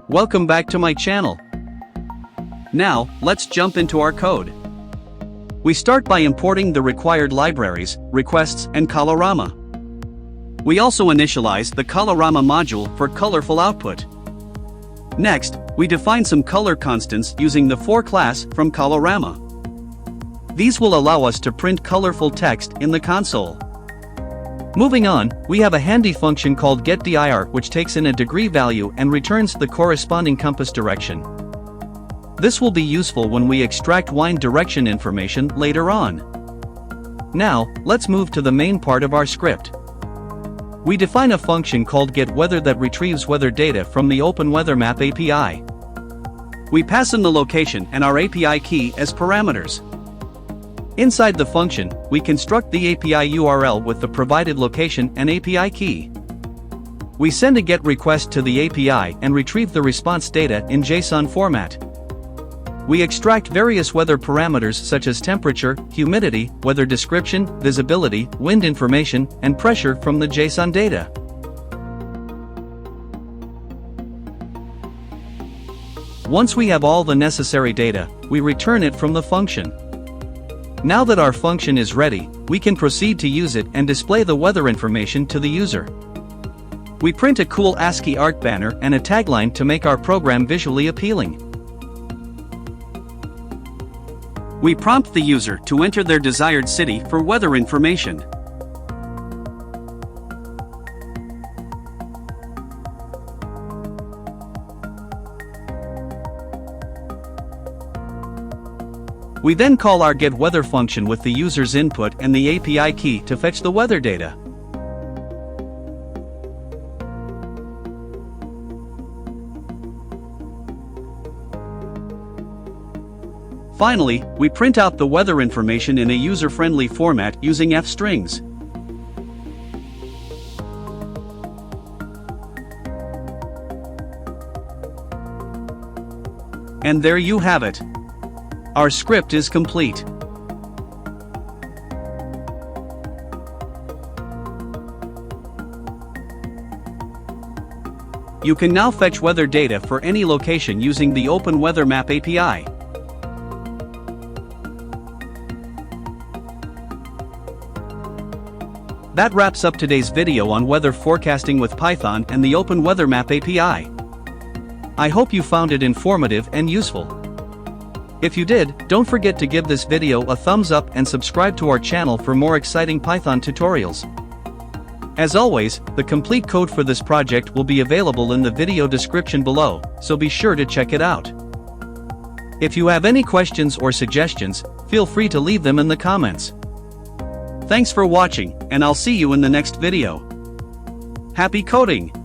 Welcome back to my channel. Now, let's jump into our code. We start by importing the required libraries, requests, and Colorama. We also initialize the Colorama module for colorful output. Next, we define some color constants using the for class from Colorama. These will allow us to print colorful text in the console. Moving on, we have a handy function called getDir which takes in a degree value and returns the corresponding compass direction. This will be useful when we extract wind direction information later on. Now, let's move to the main part of our script. We define a function called getWeather that retrieves weather data from the OpenWeatherMap API. We pass in the location and our API key as parameters. Inside the function, we construct the API URL with the provided location and API key. We send a GET request to the API and retrieve the response data in JSON format. We extract various weather parameters such as temperature, humidity, weather description, visibility, wind information, and pressure from the JSON data. Once we have all the necessary data, we return it from the function. Now that our function is ready, we can proceed to use it and display the weather information to the user. We print a cool ASCII art banner and a tagline to make our program visually appealing. We prompt the user to enter their desired city for weather information. We then call our getWeather function with the user's input and the API key to fetch the weather data. Finally, we print out the weather information in a user-friendly format using f-strings. And there you have it. Our script is complete. You can now fetch weather data for any location using the OpenWeatherMap API. That wraps up today's video on weather forecasting with Python and the OpenWeatherMap API. I hope you found it informative and useful. If you did, don't forget to give this video a thumbs up and subscribe to our channel for more exciting Python tutorials. As always, the complete code for this project will be available in the video description below, so be sure to check it out. If you have any questions or suggestions, feel free to leave them in the comments. Thanks for watching, and I'll see you in the next video. Happy coding!